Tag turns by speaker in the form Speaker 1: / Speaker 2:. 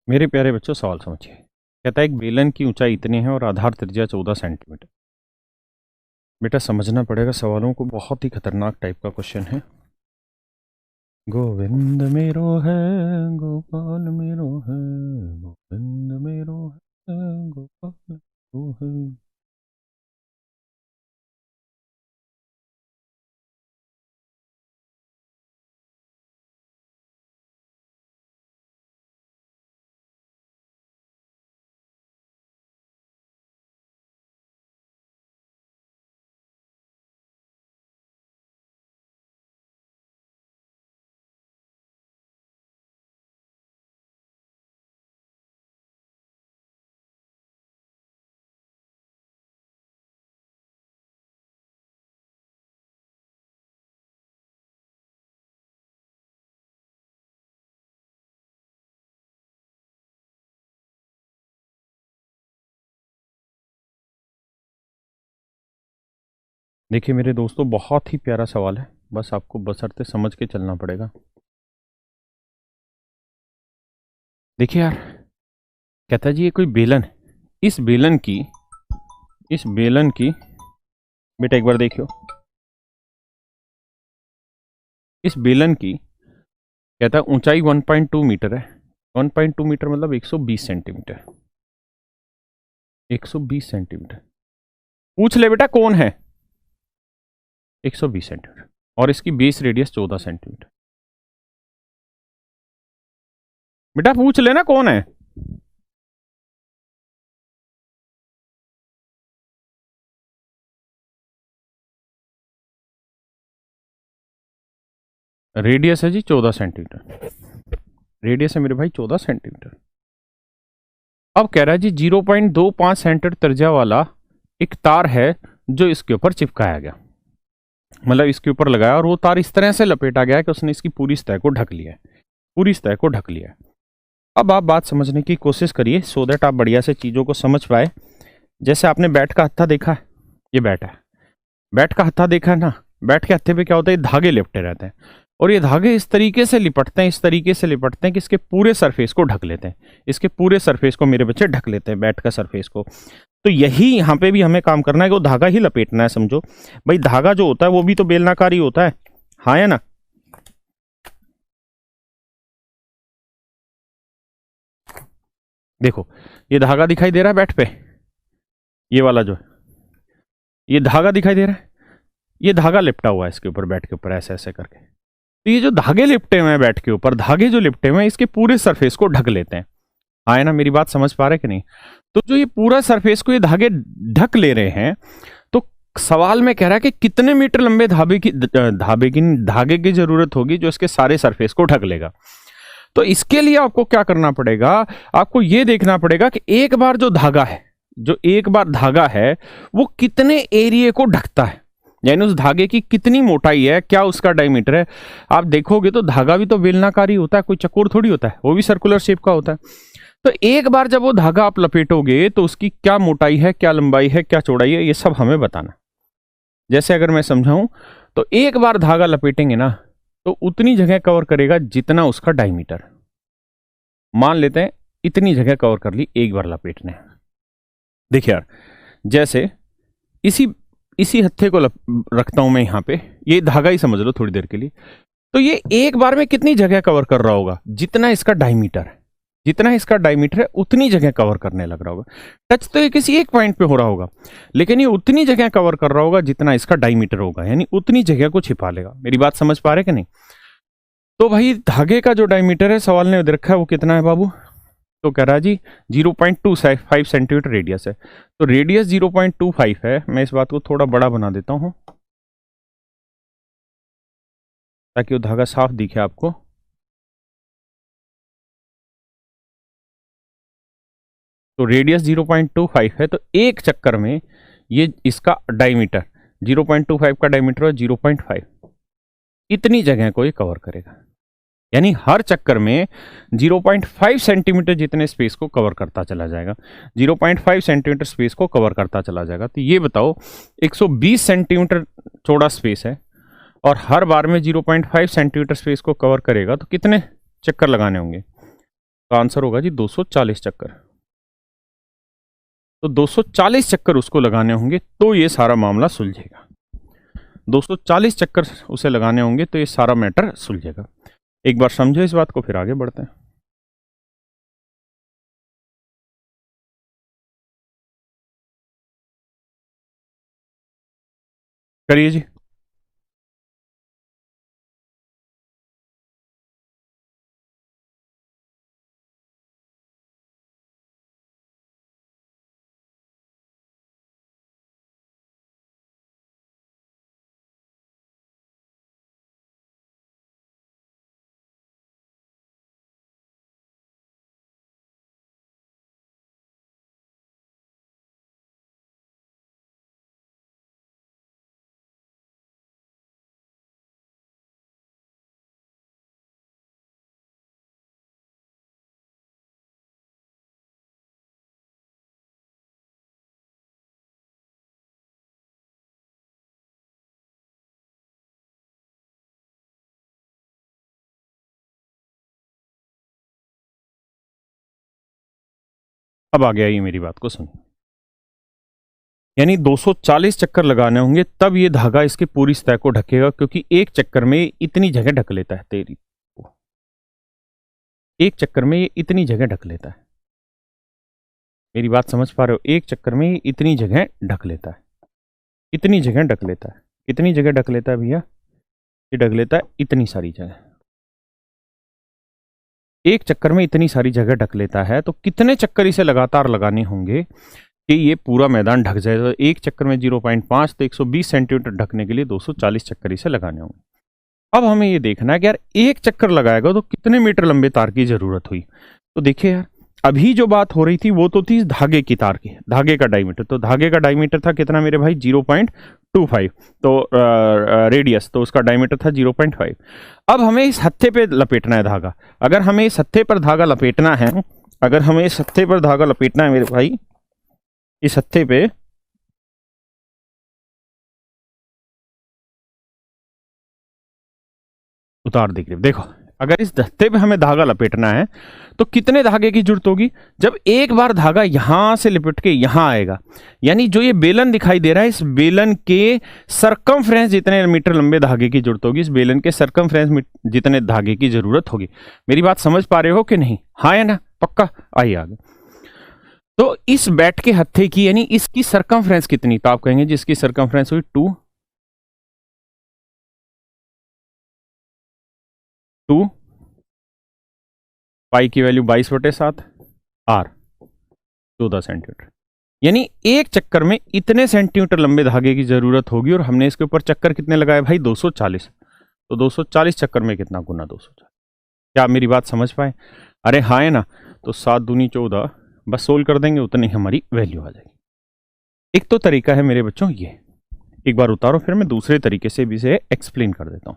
Speaker 1: मेरे प्यारे बच्चों, सवाल समझिए। कहता है एक बेलन की ऊंचाई इतनी है और आधार त्रिज्या 14 सेंटीमीटर। बेटा समझना पड़ेगा सवालों को, बहुत ही खतरनाक टाइप का क्वेश्चन है। गोविंद मेरो है, गोपाल मेरो है, गोविंद मेरो है, गोपाल मेरो है। देखिए मेरे दोस्तों, बहुत ही प्यारा सवाल है, बस आपको बशर्ते समझ के चलना पड़ेगा। देखिए यार, कहता है जी ये कोई बेलन है। इस बेलन की बेटा एक बार देखियो। इस बेलन की कहता है ऊंचाई 1.2 मीटर है। 1.2 मीटर मतलब 120 सेंटीमीटर। 120 सेंटीमीटर। पूछ ले बेटा कौन है। 120 सेंटीमीटर और इसकी बेस रेडियस 14 सेंटीमीटर। बेटा पूछ लेना कौन है। रेडियस है जी 14 सेंटीमीटर। रेडियस है मेरे भाई 14 सेंटीमीटर। अब कह रहा है जी 0.25 सेंटीमीटर त्रिज्या वाला एक तार है जो इसके ऊपर चिपकाया गया, मतलब इसके ऊपर लगाया और वो तार इस तरह से लपेटा गया कि उसने इसकी पूरी सतह को ढक लिया है। पूरी सतह को ढक लिया है। अब आप बात समझने की कोशिश करिए सो दैट आप बढ़िया से चीज़ों को समझ पाए। जैसे आपने बैट का हत्था देखा है, ये बैट है। बैट का हत्था देखा है ना। बैट के हत्थे पे क्या होता है, धागे लिपटे रहते हैं और ये धागे इस तरीके से लिपटते हैं, इस तरीके से लिपटते हैं कि इसके पूरे सरफेस को ढक लेते हैं। इसके पूरे सरफेस को मेरे बच्चे ढक लेते हैं, बैट का सरफेस को। तो यही यहाँ पे भी हमें काम करना है कि वो धागा ही लपेटना है, समझो भाई। धागा जो होता है वो भी तो बेलनाकार ही होता है, हाँ या ना। देखो ये धागा दिखाई दे रहा है बैट पे, ये वाला जो है, ये धागा दिखाई दे रहा है। ये धागा लिपटा हुआ है इसके ऊपर, बैट के ऊपर ऐसे ऐसे करके। तो ये जो धागे लिपटे हुए हैं बैट के ऊपर, धागे जो लिपटे हुए हैं इसके पूरे सरफेस को ढक लेते हैं। आए ना, मेरी बात समझ पा रहे कि नहीं। तो जो ये पूरा सरफेस को ये धागे ढक ले रहे हैं, तो सवाल में कह रहा है कि कितने मीटर लंबे धागे की जरूरत होगी जो इसके सारे सरफेस को ढक लेगा। तो इसके लिए आपको क्या करना पड़ेगा, आपको ये देखना पड़ेगा कि एक बार धागा है वो कितने एरिया को ढकता है, यानी उस धागे की कितनी मोटाई है, क्या उसका डायमीटर है। आप देखोगे तो धागा भी तो बेलनाकारी होता है, कोई चकोर थोड़ी होता है, वो भी सर्कुलर शेप का होता है। तो एक बार जब वो धागा आप लपेटोगे तो उसकी क्या मोटाई है, क्या लंबाई है, क्या चौड़ाई है, ये सब हमें बताना। जैसे अगर मैं समझाऊं तो एक बार धागा लपेटेंगे ना तो उतनी जगह कवर करेगा जितना उसका डायमीटर। मान लेते हैं इतनी जगह कवर कर ली एक बार लपेटने। देखिए यार, जैसे इसी इसी हत्थे को रखता हूं मैं यहां पे, ये धागा ही समझ लो थोड़ी देर के लिए। तो ये एक बार में कितनी जगह कवर कर रहा होगा, जितना इसका डायमीटर है। जितना इसका डायमीटर है उतनी जगह कवर करने लग रहा होगा। टच तो ये किसी एक पॉइंट पे हो रहा होगा, लेकिन ये उतनी जगह कवर कर रहा होगा जितना इसका डायमीटर होगा, यानी उतनी जगह को छिपा लेगा। मेरी बात समझ पा रहे कि नहीं। तो भाई धागे का जो डायमीटर है सवाल ने दे रखा है वो कितना है बाबू। तो कह रहा है जी 0.25 सेंटीमीटर रेडियस है। तो रेडियस 0.25 है। मैं इस बात को थोड़ा बड़ा बना देता हूं ताकि वो धागा साफ दिखे आपको। तो रेडियस 0.25 है, तो एक चक्कर में ये इसका डायमीटर 0.25 का डायमीटर है 0.5, इतनी जगह को ये कवर करेगा। यानी हर चक्कर में 0.5 सेंटीमीटर जितने स्पेस को कवर करता चला जाएगा। 0.5 सेंटीमीटर स्पेस को कवर करता चला जाएगा। तो ये बताओ 120 सेंटीमीटर चौड़ा स्पेस है और हर बार में 0.5 सेंटीमीटर स्पेस को कवर करेगा, तो कितने चक्कर लगाने होंगे। तो आंसर होगा जी 240 चक्कर। तो 240 चक्कर उसको लगाने होंगे तो ये सारा मामला सुलझेगा। 240 चक्कर उसे लगाने होंगे तो ये सारा मैटर सुलझेगा। एक बार समझो इस बात को, फिर आगे बढ़ते हैं। करिए जी। अब आ गया, ये मेरी बात को सुन। यानी 240 चक्कर लगाने होंगे तब ये धागा इसके पूरी सतह को ढकेगा, क्योंकि एक चक्कर में इतनी जगह ढक लेता है। तेरी एक चक्कर में ये इतनी जगह ढक लेता है। मेरी बात समझ पा रहे हो? एक चक्कर में ये इतनी जगह ढक लेता है, इतनी जगह ढक लेता है। कितनी जगह ढक लेता है भैया? ये ढक लेता है इतनी सारी जगह। एक चक्कर में इतनी सारी जगह ढक लेता है, तो कितने चक्कर इसे लगातार लगाने होंगे कि ये पूरा मैदान ढक जाए? तो एक चक्कर में 0.5, तो 120 सेंटीमीटर ढकने के लिए 240 चक्कर इसे लगाने होंगे। अब हमें ये देखना है कि यार एक चक्कर लगाएगा तो कितने मीटर लंबे तार की जरूरत हुई। तो देखिए यार, अभी जो बात हो रही थी वो तो थी धागे की तार की, धागे का डायमीटर। तो धागे का डायमीटर था कितना मेरे भाई? 0.25। तो रेडियस, तो उसका डायमीटर था 0.5। अब हमें इस हत्थे पे लपेटना है धागा। अगर हमें इस हत्थे पर धागा लपेटना है, अगर हमें इस हत्थे पर धागा लपेटना है मेरे भाई, इस हत्थे पे उतार दिख रही, देखो अगर इस हत्थे पे हमें धागा लपेटना है तो कितने धागे की जरूरत होगी? जब एक बार धागा यहां से लिपट के यहां आएगा, यानी जो ये बेलन दिखाई दे रहा है, इस बेलन के सरकमफ्रेंस जितने मीटर लंबे धागे की जरूरत होगी, इस बेलन के सरकमफ्रेंस जितने धागे की जरूरत होगी। मेरी बात समझ पा रहे हो कि नहीं? हाँ या ना? पक्का? आइए आगे। तो इस बैट के हत्थे की, यानी इसकी सरकमफ्रेंस कितनी? तो आप कहेंगे जिसकी सरकमफ्रेंस हुई 2 पाई की वैल्यू 22/7, आर 14 सेंटीमीटर। यानी एक चक्कर में इतने सेंटीमीटर लंबे धागे की जरूरत होगी, और हमने इसके ऊपर चक्कर कितने लगाए भाई? 240। तो 240 चक्कर में कितना? गुना 240। क्या आप मेरी बात समझ पाए? अरे हाँ है ना? तो 7 दूनी 14, बस सोल्व कर देंगे उतनी हमारी वैल्यू आ जाएगी। एक तो तरीका है मेरे बच्चों ये, एक बार उतारो फिर मैं दूसरे तरीके से भी इसे एक्सप्लेन कर देता हूं।